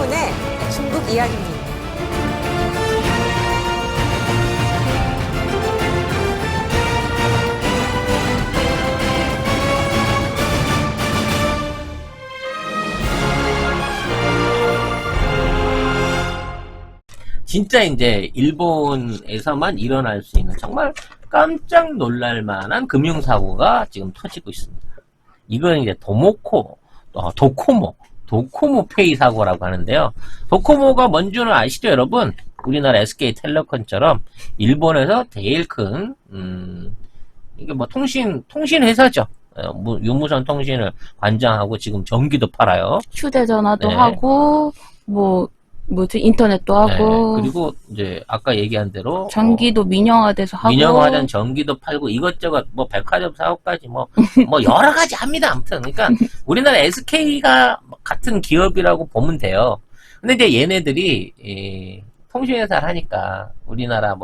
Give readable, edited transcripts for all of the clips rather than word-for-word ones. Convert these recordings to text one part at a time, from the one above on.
신사원의 중국 이야기입니다. 진짜 이제 일본에서만 일어날 수 있는 정말 깜짝 놀랄 만한 금융사고가 지금 터지고 있습니다. 이건 이제 도코모페이 사고라고 하는데요. 도코모가 뭔지는 아시죠, 여러분? 우리나라 SK텔레콤처럼 일본에서 제일 큰 이게 뭐 통신 회사죠. 뭐 유무선 통신을 관장하고 지금 전기도 팔아요. 휴대전화도 네. 하고 뭐지 인터넷도 하고 네, 그리고 이제 아까 얘기한 대로 전기도 민영화돼서 하고 민영화된 전기도 팔고 이것저것 뭐 백화점 사업까지 뭐 여러 가지 합니다. 아무튼 그러니까 우리나라 SK가 같은 기업이라고 보면 돼요. 근데 이제 얘네들이 통신회사를 하니까 우리나라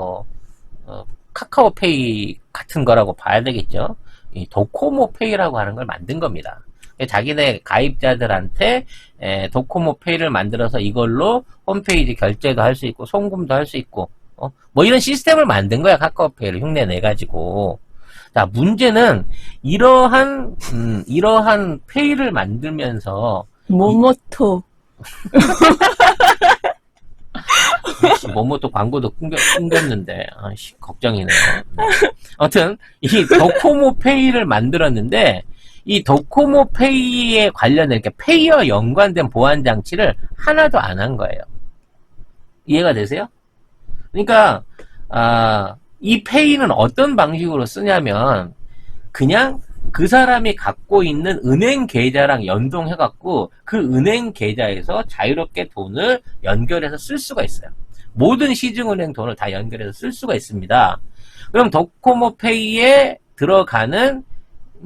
카카오페이 같은 거라고 봐야 되겠죠. 이 도코모페이라고 하는 걸 만든 겁니다. 자기네 가입자들한테 도코모페이를 만들어서 이걸로 홈페이지 결제도 할 수 있고 송금도 할 수 있고 뭐 이런 시스템을 만든 거야. 카카오페이를 흉내 내가지고. 자, 문제는 이러한 페이를 만들면서 모모토 모모토 광고도 끊겼는데 아씨 걱정이네요. 아무튼 이 도코모페이를 만들었는데 이 도코모페이에 관련된 이렇게 페이와 연관된 보안 장치를 하나도 안 한 거예요. 이해가 되세요? 그러니까 이 페이는 어떤 방식으로 쓰냐면 그냥 그 사람이 갖고 있는 은행 계좌랑 연동해갖고 그 은행 계좌에서 자유롭게 돈을 연결해서 쓸 수가 있어요. 모든 시중은행 돈을 다 연결해서 쓸 수가 있습니다. 그럼 도코모페이에 들어가는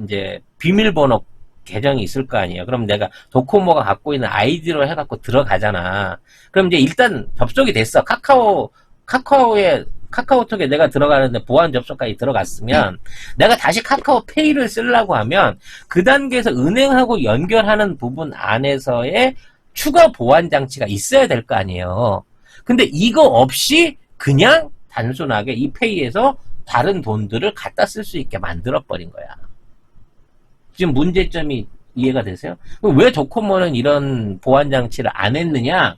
이제 비밀번호 계정이 있을 거 아니에요. 그럼 내가 도코모가 갖고 있는 아이디로 해갖고 들어가잖아. 그럼 이제 일단 접속이 됐어. 카카오톡에 내가 들어가는데 보안 접속까지 들어갔으면 내가 다시 카카오페이를 쓰려고 하면 그 단계에서 은행하고 연결하는 부분 안에서의 추가 보안 장치가 있어야 될 거 아니에요. 근데 이거 없이 그냥 단순하게 이 페이에서 다른 돈들을 갖다 쓸 수 있게 만들어 버린 거야. 지금 문제점이 이해가 되세요? 왜 도코모는 이런 보안 장치를 안 했느냐?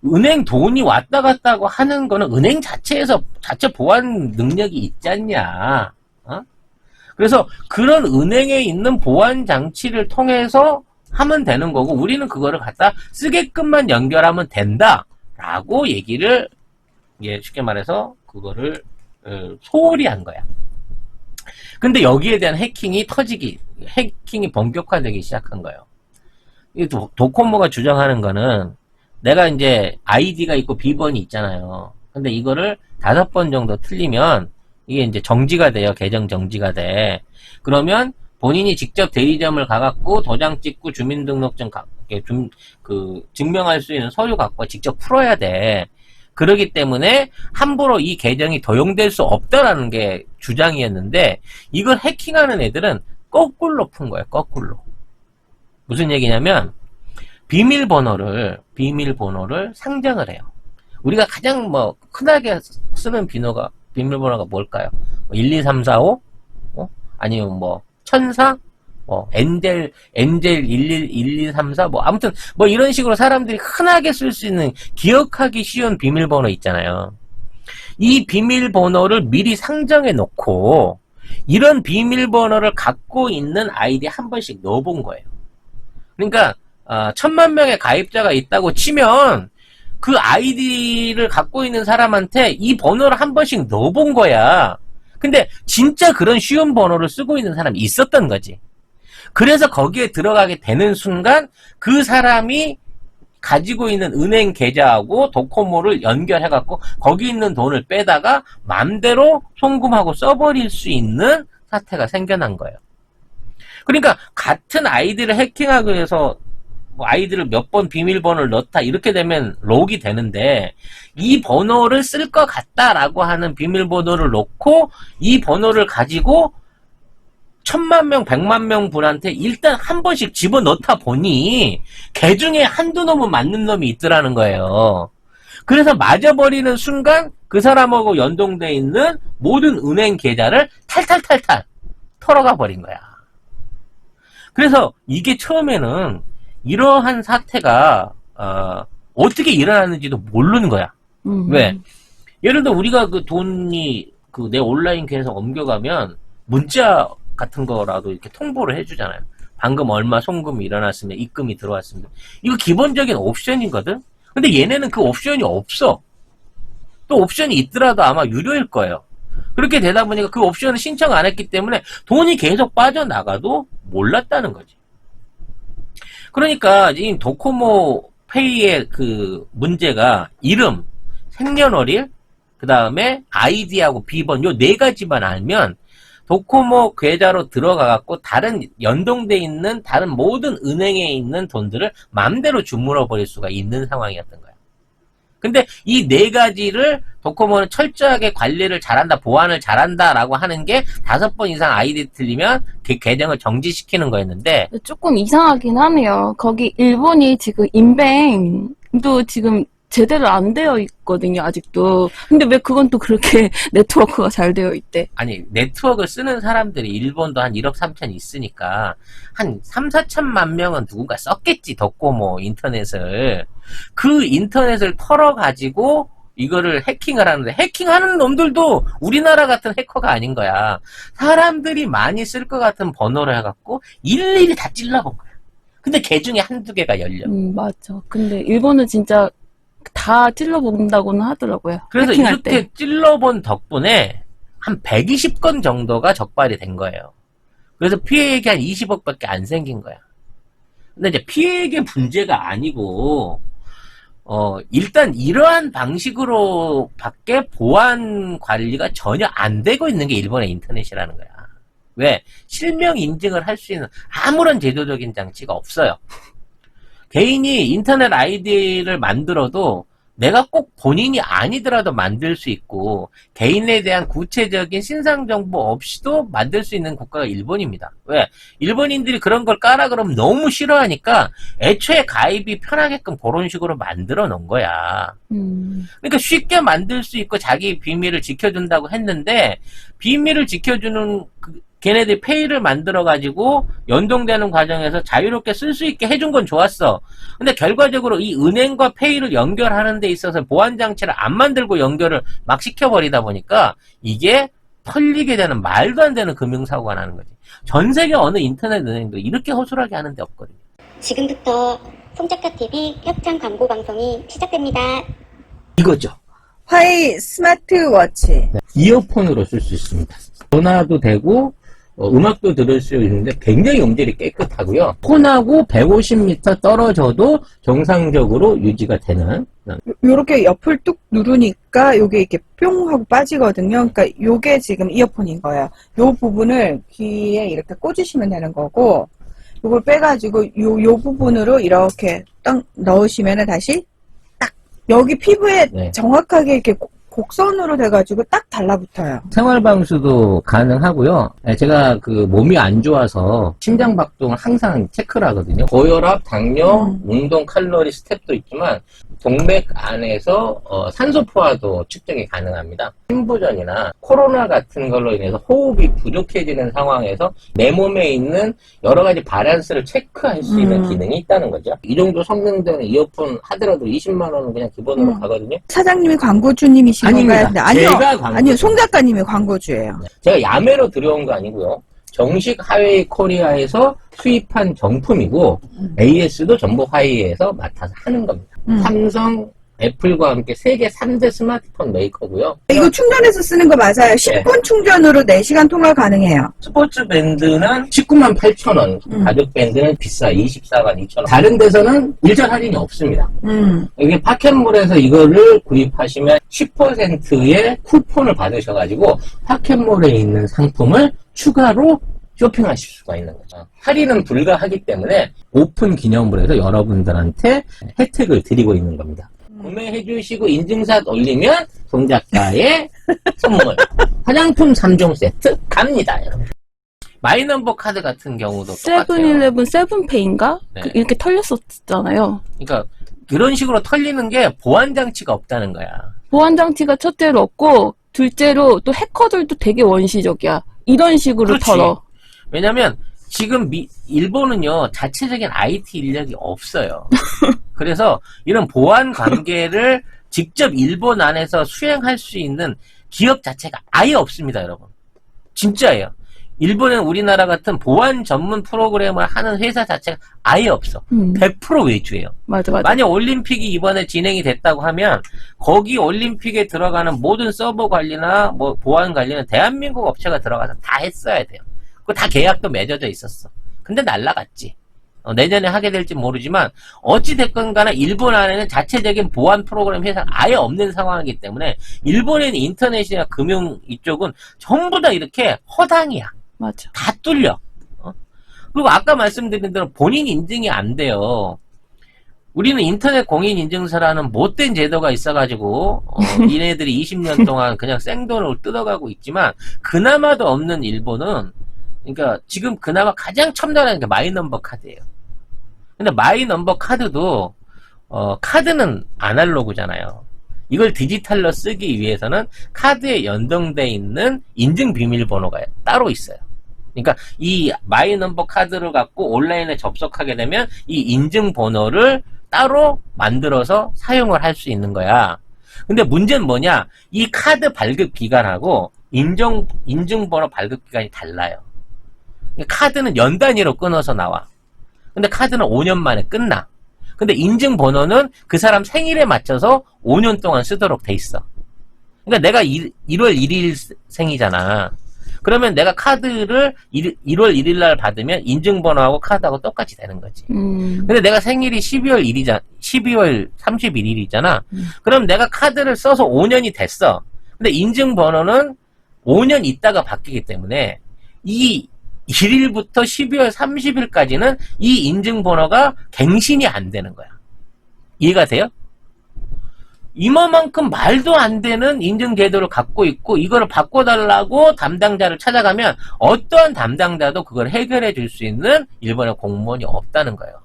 은행 돈이 왔다 갔다 하는 거는 은행 자체에서 자체 보안 능력이 있지 않냐? 그래서 그런 은행에 있는 보안 장치를 통해서 하면 되는 거고 우리는 그거를 갖다 쓰게끔만 연결하면 된다라고 얘기를 쉽게 말해서 그거를 소홀히 한 거야. 근데 여기에 대한 해킹이 본격화되기 시작한 거예요. 이 도코모가 주장하는 거는 내가 이제 아이디가 있고 비번이 있잖아요. 근데 이거를 5번 정도 틀리면 이게 이제 정지가 돼요. 계정 정지가 돼. 그러면 본인이 직접 대리점을 가갖고 도장 찍고 주민등록증 증명할 수 있는 서류 갖고 직접 풀어야 돼. 그러기 때문에 함부로 이 계정이 도용될 수 없다라는 게 주장이었는데 이걸 해킹하는 애들은 거꾸로 푼 거예요. 거꾸로. 무슨 얘기냐면 비밀번호를 상정을 해요. 우리가 가장 흔하게 쓰는 비밀번호가 뭘까요? 12345? 아니면 1004? 엔젤 111234 아무튼 이런 식으로 사람들이 흔하게 쓸 수 있는 기억하기 쉬운 비밀번호 있잖아요. 이 비밀번호를 미리 상정해 놓고 이런 비밀번호를 갖고 있는 아이디에 한 번씩 넣어본 거예요. 그러니까 1000만 명의 가입자가 있다고 치면 그 아이디를 갖고 있는 사람한테 이 번호를 한 번씩 넣어본 거야. 근데 진짜 그런 쉬운 번호를 쓰고 있는 사람이 있었던 거지. 그래서 거기에 들어가게 되는 순간 그 사람이 가지고 있는 은행 계좌하고 도코모를 연결해갖고 거기 있는 돈을 빼다가 맘대로 송금하고 써버릴 수 있는 사태가 생겨난 거예요. 그러니까 같은 아이디를 해킹하기 위해서 아이디를 몇 번 비밀번호를 넣다 이렇게 되면 록이 되는데 이 번호를 쓸 것 같다라고 하는 비밀번호를 넣고 이 번호를 가지고 1000만 명, 100만 명 분한테 일단 한 번씩 집어넣다 보니 개 중에 한두 놈은 맞는 놈이 있더라는 거예요. 그래서 맞아버리는 순간 그 사람하고 연동돼 있는 모든 은행 계좌를 탈탈탈탈 털어가 버린 거야. 그래서 이게 처음에는 이러한 사태가 어떻게 일어났는지도 모르는 거야. 왜? 예를 들어 우리가 그 돈이 그 내 온라인 계좌에서 옮겨가면 문자 같은 거라도 이렇게 통보를 해주잖아요. 방금 얼마 송금이 일어났으면 입금이 들어왔습니다. 이거 기본적인 옵션이거든? 근데 얘네는 그 옵션이 없어. 또 옵션이 있더라도 아마 유료일 거예요. 그렇게 되다 보니까 그 옵션을 신청 안 했기 때문에 돈이 계속 빠져나가도 몰랐다는 거지. 그러니까 이 도코모 페이의 그 문제가 이름, 생년월일, 그 다음에 아이디하고 비번 요 4가지만 알면 도코모 계좌로 들어가갖고 다른 연동돼 있는 다른 모든 은행에 있는 돈들을 마음대로 주물어 버릴 수가 있는 상황이었던 거야. 근데 이 4가지를 도코모는 철저하게 관리를 잘한다, 보안을 잘한다라고 하는 게 5번 이상 아이디 틀리면 그 계정을 정지시키는 거였는데 조금 이상하긴 하네요. 거기 일본이 지금 인뱅도 지금 제대로 안 되어 있거든요, 아직도. 근데 왜 그건 또 그렇게 네트워크가 잘 되어 있대? 아니 네트워크를 쓰는 사람들이 일본도 한 1억 3천 있으니까 한 3, 4천만 명은 누군가 썼겠지. 도코모 인터넷을. 그 인터넷을 털어가지고 이거를 해킹을 하는데 해킹하는 놈들도 우리나라 같은 해커가 아닌 거야. 사람들이 많이 쓸 것 같은 번호를 해갖고 일일이 다 찔러본 거야. 근데 걔 중에 한두 개가 열려. 맞아. 근데 일본은 진짜 다 찔러본다고는 하더라고요. 그래서 해킹할 이렇게 때. 찔러본 덕분에 한 120건 정도가 적발이 된 거예요. 그래서 피해액이 한 20억밖에 안 생긴 거야. 근데 이제 피해액의 문제가 아니고 일단 이러한 방식으로 밖에 보안 관리가 전혀 안 되고 있는 게 일본의 인터넷이라는 거야. 왜? 실명 인증을 할 수 있는 아무런 제도적인 장치가 없어요. 개인이 인터넷 아이디를 만들어도 내가 꼭 본인이 아니더라도 만들 수 있고 개인에 대한 구체적인 신상정보 없이도 만들 수 있는 국가가 일본입니다. 왜? 일본인들이 그런 걸 까라 그러면 너무 싫어하니까 애초에 가입이 편하게끔 그런 식으로 만들어 놓은 거야. 그러니까 쉽게 만들 수 있고 자기 비밀을 지켜준다고 했는데 비밀을 지켜주는 걔네들 페이를 만들어가지고 연동되는 과정에서 자유롭게 쓸 수 있게 해준 건 좋았어. 근데 결과적으로 이 은행과 페이를 연결하는 데 있어서 보안장치를 안 만들고 연결을 막 시켜버리다 보니까 이게 털리게 되는 말도 안 되는 금융사고가 나는 거지. 전 세계 어느 인터넷 은행도 이렇게 허술하게 하는 데 없거든요. 지금부터 송작가TV 협찬 광고 방송이 시작됩니다. 이거죠. 화이 스마트워치. 이어폰으로 쓸 수 있습니다. 전화도 되고 음악도 들을 수 있는데 굉장히 음질이 깨끗하고요. 폰하고 150m 떨어져도 정상적으로 유지가 되는. 요렇게 옆을 뚝 누르니까 요게 이렇게 뿅 하고 빠지거든요. 그러니까 요게 지금 이어폰인 거예요. 요 부분을 귀에 이렇게 꽂으시면 되는 거고, 요걸 빼가지고 요 부분으로 이렇게 딱 넣으시면은 다시 딱 여기 피부에 네. 정확하게 이렇게 곡선으로 돼가지고 딱 달라붙어요. 생활방수도 가능하고요. 제가 그 몸이 안 좋아서 심장박동을 항상 체크를 하거든요. 고혈압, 당뇨, 운동 칼로리 스텝도 있지만 동맥 안에서 산소 포화도 측정이 가능합니다. 심부전이나 코로나 같은 걸로 인해서 호흡이 부족해지는 상황에서 내 몸에 있는 여러 가지 바란스를 체크할 수 있는 기능이 있다는 거죠. 이 정도 성능 되는 이어폰 하더라도 20만 원은 그냥 기본으로 가거든요. 사장님이 광고주님이신 아닙니다. 건가요? 네, 제가 아니요. 광고주. 아니요. 송 작가님이 광고주예요. 제가 야매로 들여온 거 아니고요. 정식 하웨이 코리아에서 수입한 정품이고 AS도 전부 화웨이에서 맡아서 하는 겁니다. 삼성, 애플과 함께 세계 3대 스마트폰 메이커고요. 이거 충전해서 쓰는 거 맞아요. 10분 충전으로 4시간 통화 가능해요. 스포츠 밴드는 19만 8천 원, 가죽 밴드는 비싸 24만 2천 원. 다른 데서는 일절 할인이 없습니다. 여기 파켓몰에서 이거를 구입하시면 10%의 쿠폰을 받으셔가지고 파켓몰에 있는 상품을 추가로 쇼핑하실 수가 있는 거죠. 할인은 불가하기 때문에 오픈 기념으로 해서 여러분들한테 혜택을 드리고 있는 겁니다. 구매해 주시고 인증샷 올리면 송 작가의 선물 화장품 3종 세트 갑니다, 여러분. 마이넘버 카드 같은 경우도 똑같아요. 세븐일레븐 세븐페이인가? 네. 이렇게 털렸었잖아요. 그러니까 그런 식으로 털리는 게 보안 장치가 없다는 거야. 보안 장치가 첫째로 없고 둘째로 또 해커들도 되게 원시적이야. 이런 식으로 그렇지. 털어. 왜냐면 지금 일본은요 자체적인 IT 인력이 없어요. 그래서 이런 보안 관계를 직접 일본 안에서 수행할 수 있는 기업 자체가 아예 없습니다, 여러분. 진짜예요. 일본은 우리나라 같은 보안 전문 프로그램을 하는 회사 자체가 아예 없어. 100% 외주예요. 맞아. 만약 올림픽이 이번에 진행이 됐다고 하면 거기 올림픽에 들어가는 모든 서버 관리나 뭐 보안 관리는 대한민국 업체가 들어가서 다 했어야 돼요. 그거 다 계약도 맺어져 있었어. 근데 날라갔지. 내년에 하게 될지 모르지만 어찌됐건 간에 일본 안에는 자체적인 보안 프로그램 회사가 아예 없는 상황이기 때문에 일본에는 인터넷이나 금융 이쪽은 전부 다 이렇게 허당이야. 맞아. 다 뚫려. 그리고 아까 말씀드린 대로 본인 인증이 안 돼요. 우리는 인터넷 공인 인증서라는 못된 제도가 있어가지고 이네들이 20년 동안 그냥 생돈을 뜯어가고 있지만 그나마도 없는 일본은 그러니까 지금 그나마 가장 첨단한 게 마이넘버 카드예요. 근데 마이넘버 카드도 카드는 아날로그잖아요. 이걸 디지털로 쓰기 위해서는 카드에 연동돼 있는 인증 비밀번호가 따로 있어요. 그러니까 이 마이넘버 카드를 갖고 온라인에 접속하게 되면 이 인증 번호를 따로 만들어서 사용을 할 수 있는 거야. 근데 문제는 뭐냐? 이 카드 발급 기간하고 인증번호 발급 기간이 달라요. 카드는 연 단위로 끊어서 나와. 근데 카드는 5년 만에 끝나. 근데 인증번호는 그 사람 생일에 맞춰서 5년 동안 쓰도록 돼 있어. 그러니까 내가 1월 1일 생이잖아. 그러면 내가 카드를 1월 1일 날 받으면 인증번호하고 카드하고 똑같이 되는 거지. 근데 내가 생일이 12월 31일이잖아. 그럼 내가 카드를 써서 5년이 됐어. 근데 인증번호는 5년 있다가 바뀌기 때문에 이 1일부터 12월 30일까지는 이 인증번호가 갱신이 안 되는 거야. 이해가 돼요? 이만큼 말도 안 되는 인증 제도를 갖고 있고 이거를 바꿔달라고 담당자를 찾아가면 어떠한 담당자도 그걸 해결해 줄 수 있는 일본의 공무원이 없다는 거예요.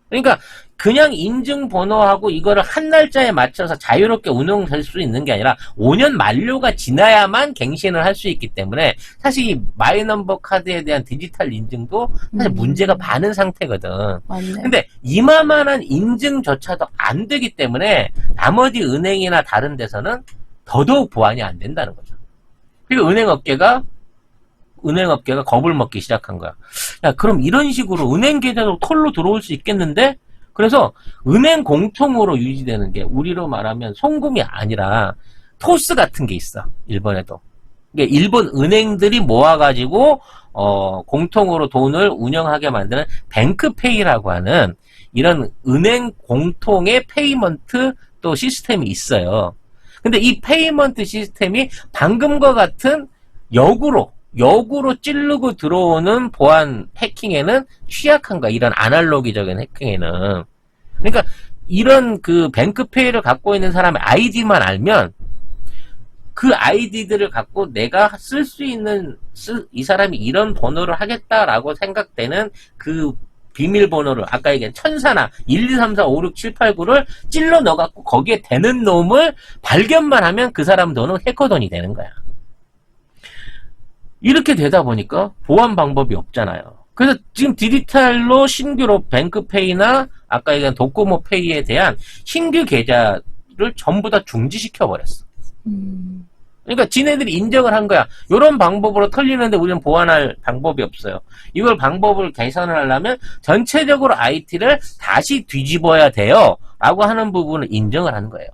그러니까 그냥 인증번호하고 이거를 한 날짜에 맞춰서 자유롭게 운영될 수 있는 게 아니라 5년 만료가 지나야만 갱신을 할 수 있기 때문에 사실 이 마이넘버 카드에 대한 디지털 인증도 사실 문제가 많은 상태거든. 맞네. 근데 이만한 인증조차도 안 되기 때문에 나머지 은행이나 다른 데서는 더더욱 보완이 안 된다는 거죠. 그리고 은행업계가 겁을 먹기 시작한 거야. 야, 그럼 이런 식으로 은행 계좌도 털로 들어올 수 있겠는데? 그래서 은행 공통으로 유지되는 게 우리로 말하면 송금이 아니라 토스 같은 게 있어. 일본에도. 그러니까 일본 은행들이 모아가지고 공통으로 돈을 운영하게 만드는 뱅크페이라고 하는 이런 은행 공통의 페이먼트 또 시스템이 있어요. 근데 이 페이먼트 시스템이 방금과 같은 역으로 찌르고 들어오는 보안 해킹에는 취약한 거야. 이런 아날로기적인 해킹에는. 그러니까 이런 그 뱅크페이를 갖고 있는 사람의 아이디만 알면 그 아이디들을 갖고 내가 쓸 수 있는 이 사람이 이런 번호를 하겠다라고 생각되는 그 비밀번호를 아까 얘기한 천사나 1, 2, 3, 4, 5, 6, 7, 8, 9를 찔러 넣어갖고 거기에 되는 놈을 발견만 하면 그 사람 돈은 해커 돈이 되는 거야. 이렇게 되다 보니까 보안 방법이 없잖아요. 그래서 지금 디지털로 신규로 뱅크페이나 아까 얘기한 도코모페이에 대한 신규 계좌를 전부 다 중지시켜 버렸어. 그러니까 지네들이 인정을 한 거야. 이런 방법으로 털리는데 우리는 보완할 방법이 없어요. 이걸 방법을 개선을 하려면 전체적으로 IT를 다시 뒤집어야 돼요. 라고 하는 부분을 인정을 하는 거예요.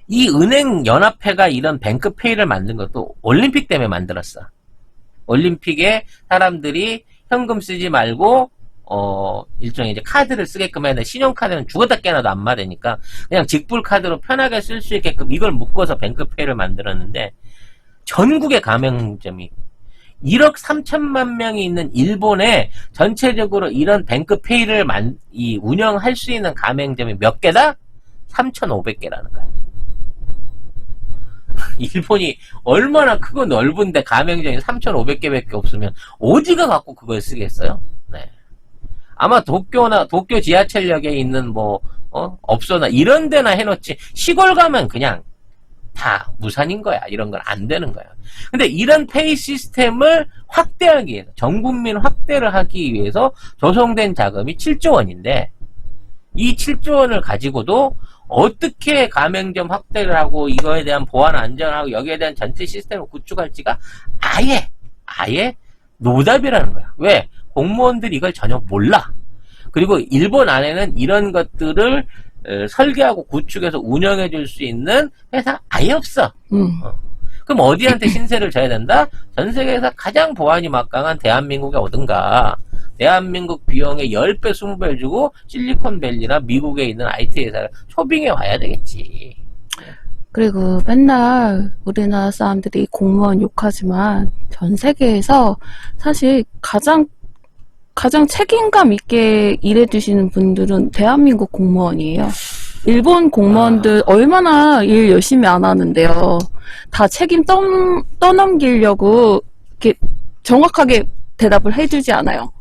이 은행연합회가 이런 뱅크페이를 만든 것도 올림픽 때문에 만들었어. 올림픽에 사람들이 현금 쓰지 말고 일종의 이제 카드를 쓰게끔 해야 돼. 신용카드는 죽었다 깨나도 안 맞으니까 그냥 직불카드로 편하게 쓸 수 있게끔 이걸 묶어서 뱅크페이를 만들었는데 전국의 가맹점이 1억 3천만 명이 있는 일본에 전체적으로 이런 뱅크페이를 운영할 수 있는 가맹점이 몇 개다? 3,500개라는 거야. 일본이 얼마나 크고 넓은데 가맹점이 3,500개밖에 없으면 어디가 갖고 그걸 쓰겠어요? 네. 아마 도쿄 지하철역에 있는 업소나 이런 데나 해놓지, 시골 가면 그냥 다 무산인 거야. 이런 건 안 되는 거야. 근데 이런 페이 시스템을 확대하기 위해서, 전 국민 확대를 하기 위해서 조성된 자금이 7조 원인데, 이 7조 원을 가지고도 어떻게 가맹점 확대를 하고 이거에 대한 보안 안전하고 여기에 대한 전체 시스템을 구축할지가 아예 노답이라는 거야. 왜? 공무원들이 이걸 전혀 몰라. 그리고 일본 안에는 이런 것들을 설계하고 구축해서 운영해 줄 수 있는 회사 아예 없어. 그럼 어디한테 신세를 져야 된다? 전 세계에서 가장 보안이 막강한 대한민국에 오든가, 대한민국 비용의 10배, 20배 주고 실리콘밸리나 미국에 있는 IT 회사를 초빙해 와야 되겠지. 그리고 맨날 우리나라 사람들이 공무원 욕하지만 전 세계에서 사실 가장 책임감 있게 일해주시는 분들은 대한민국 공무원이에요. 일본 공무원들 얼마나 일 열심히 안 하는데요. 다 책임 떠넘기려고 이렇게 정확하게 대답을 해주지 않아요.